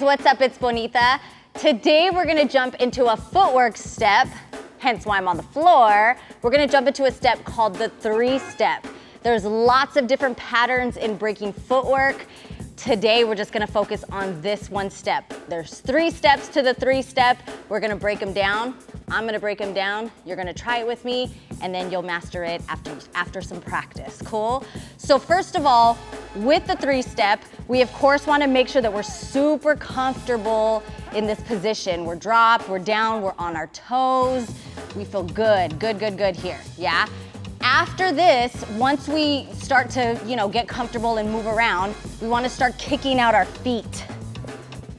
what's up? It's Bonita. Today we're gonna jump into a footwork step, hence why I'm on the floor. We're gonna jump into a step called the 3-step. There's lots of different patterns in breaking footwork. Today we're just gonna focus on this one step. There's 3 steps to the 3-step. We're gonna break them down. I'm gonna break them down. You're gonna try it with me, and then you'll master it after some practice, cool? So first of all, with the 3-step, we of course wanna make sure that we're super comfortable in this position. We're dropped, we're down, we're on our toes. We feel good here, yeah? After this, once we start to, get comfortable and move around, we wanna start kicking out our feet.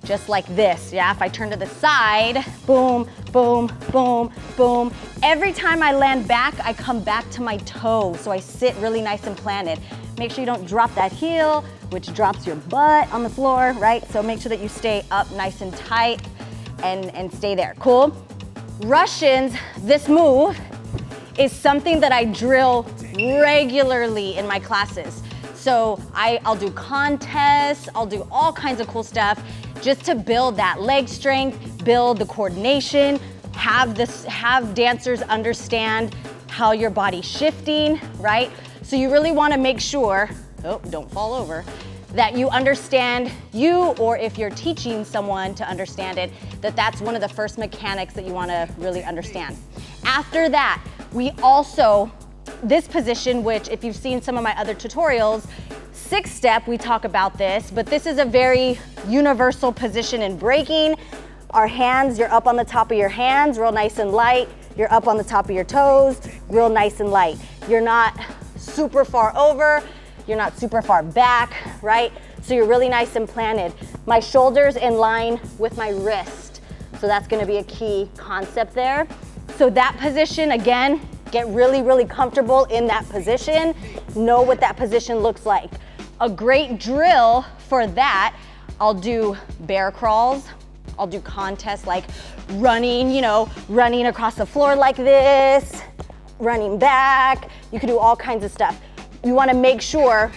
Just like this, yeah? If I turn to the side, boom, boom, boom, boom. Every time I land back, I come back to my toe, so I sit really nice and planted. Make sure you don't drop that heel, which drops your butt on the floor, right? So make sure that you stay up nice and tight and stay there, cool? Russians, this move is something that I drill regularly in my classes. So I'll do contests, I'll do all kinds of cool stuff just to build that leg strength, build the coordination, have dancers understand how your body's shifting, right? So you really wanna make sure, oh, don't fall over, that you understand or if you're teaching someone to understand it, that's one of the first mechanics that you wanna really understand. After that, we also, this position, which if you've seen some of my other tutorials, 6-step, we talk about this, but this is a very universal position in breaking. Our hands, you're up on the top of your hands, real nice and light. You're up on the top of your toes, real nice and light. You're not super far over, you're not super far back, right? So you're really nice and planted. My shoulders in line with my wrist. So that's gonna be a key concept there. So that position, again, get really, really comfortable in that position. Know what that position looks like. A great drill for that, I'll do bear crawls. I'll do contests like running, running across the floor like this, running back. You can do all kinds of stuff. You wanna make sure,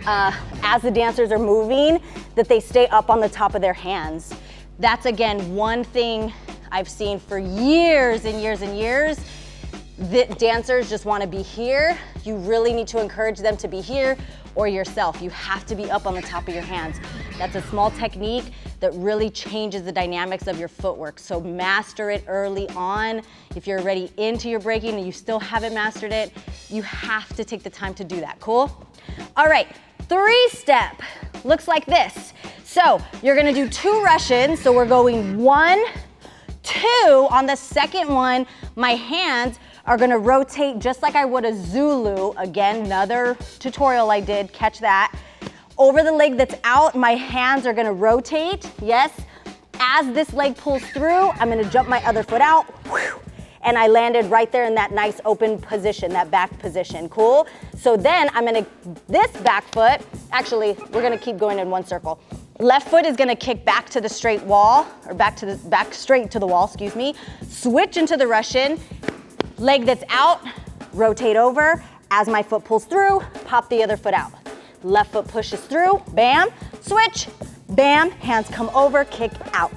as the dancers are moving, that they stay up on the top of their hands. That's, again, one thing I've seen for years and years and years. The dancers just wanna be here. You really need to encourage them to be here or yourself. You have to be up on the top of your hands. That's a small technique that really changes the dynamics of your footwork. So master it early on. If you're already into your breaking and you still haven't mastered it, you have to take the time to do that, cool? All right, 3-step looks like this. So you're gonna do 2 Russians. So we're going 1, 2. On the second one, my hands are gonna rotate just like I would a Zulu. Again, another tutorial I did, catch that. Over the leg that's out, my hands are gonna rotate, yes. As this leg pulls through, I'm gonna jump my other foot out, and I landed right there in that nice open position, that back position, cool? So then this back foot, actually, we're gonna keep going in one circle. Left foot is gonna kick back to the straight wall, or back straight to the wall, excuse me. Switch into the Russian. Leg that's out, rotate over. As my foot pulls through, pop the other foot out. Left foot pushes through, bam, switch, bam, hands come over, kick out.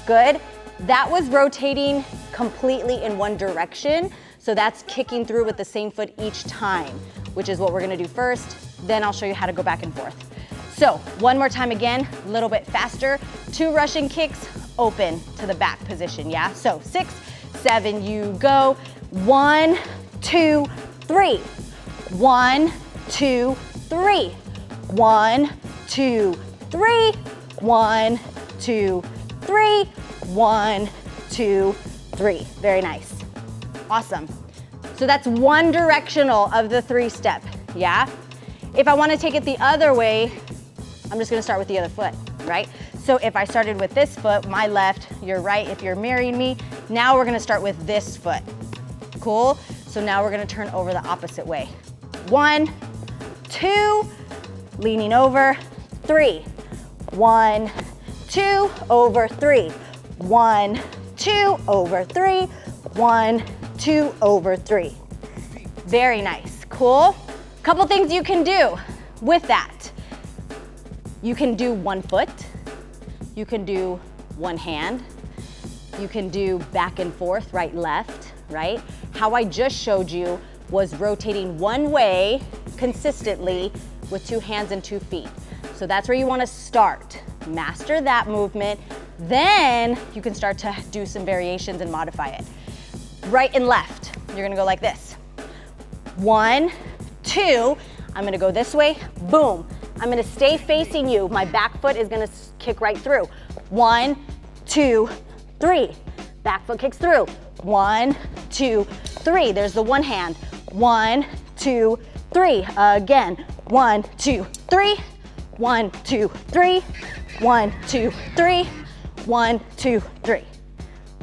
Good. That was rotating completely in one direction. So that's kicking through with the same foot each time, which is what we're gonna do first. Then I'll show you how to go back and forth. So one more time again, a little bit faster. 2 Russian kicks, open to the back position, yeah? So 6, 7, you go. 1, 2, 3. 1, 2, 3. 1, 2, 3. 1, 2, 3. 1, 2, 3. Very nice. Awesome. So that's one directional of the 3-step, yeah? If I want to take it the other way, I'm just going to start with the other foot, right? So if I started with this foot, my left, your right, if you're mirroring me, now we're going to start with this foot. Cool? So now we're going to turn over the opposite way. 1, 2, leaning over, 3. 1, 2, over 3. 1, 2, over 3. 1, 2, over 3. Very nice. Cool? Couple things you can do with that. You can do one foot. You can do one hand. You can do back and forth, right, left, right? How I just showed you was rotating one way consistently with 2 hands and 2 feet. So that's where you wanna start. Master that movement. Then you can start to do some variations and modify it. Right and left, you're gonna go like this. 1, 2, I'm gonna go this way, boom. I'm gonna stay facing you. My back foot is gonna kick right through. 1, 2, 3. Back foot kicks through. 1, 2, 3. There's the one hand. 1, 2, 3. Again. 1, 2, 3. 1, 2, 3. 1, 2, 3. 1, 2, 3.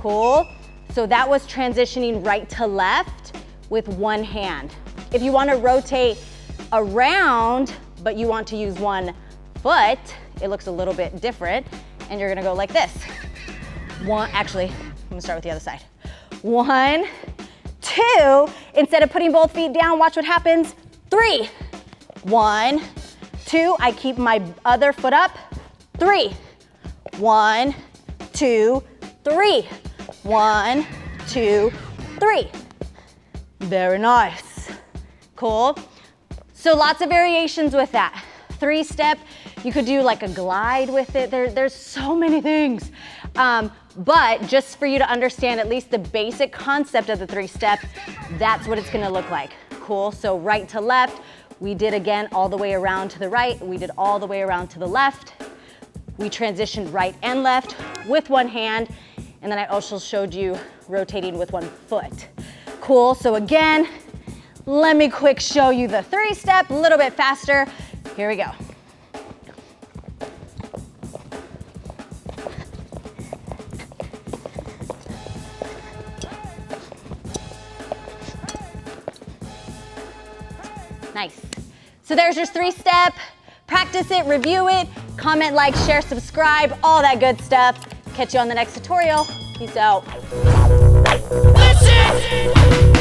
Cool. So that was transitioning right to left with one hand. If you want to rotate around, but you want to use one foot, it looks a little bit different. And you're gonna go like this. Actually, I'm gonna start with the other side. 1, 2, instead of putting both feet down, watch what happens. 3, 1, 2, I keep my other foot up. 3, 1, 2, 3. 1, 2, 3. Very nice. Cool. So lots of variations with that. 3-step, you could do like a glide with it. There's so many things. But just for you to understand at least the basic concept of the 3-step, that's what it's gonna look like. Cool, so right to left, we did again all the way around to the right, we did all the way around to the left. We transitioned right and left with one hand, and then I also showed you rotating with one foot. Cool, so again, let me quick show you the 3-step, a little bit faster. Here we go. Nice. So there's your 3-step. Practice it, review it, comment, like, share, subscribe, all that good stuff. Catch you on the next tutorial. Peace out. Listen!